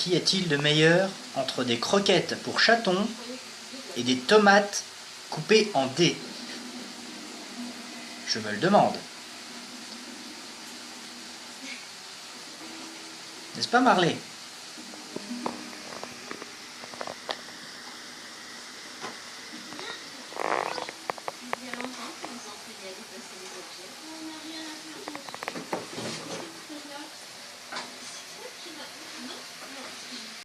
qu'y a-t-il de meilleur entre des croquettes pour chatons et des tomates coupées en dés? Je me le demande. N'est-ce pas, Marley?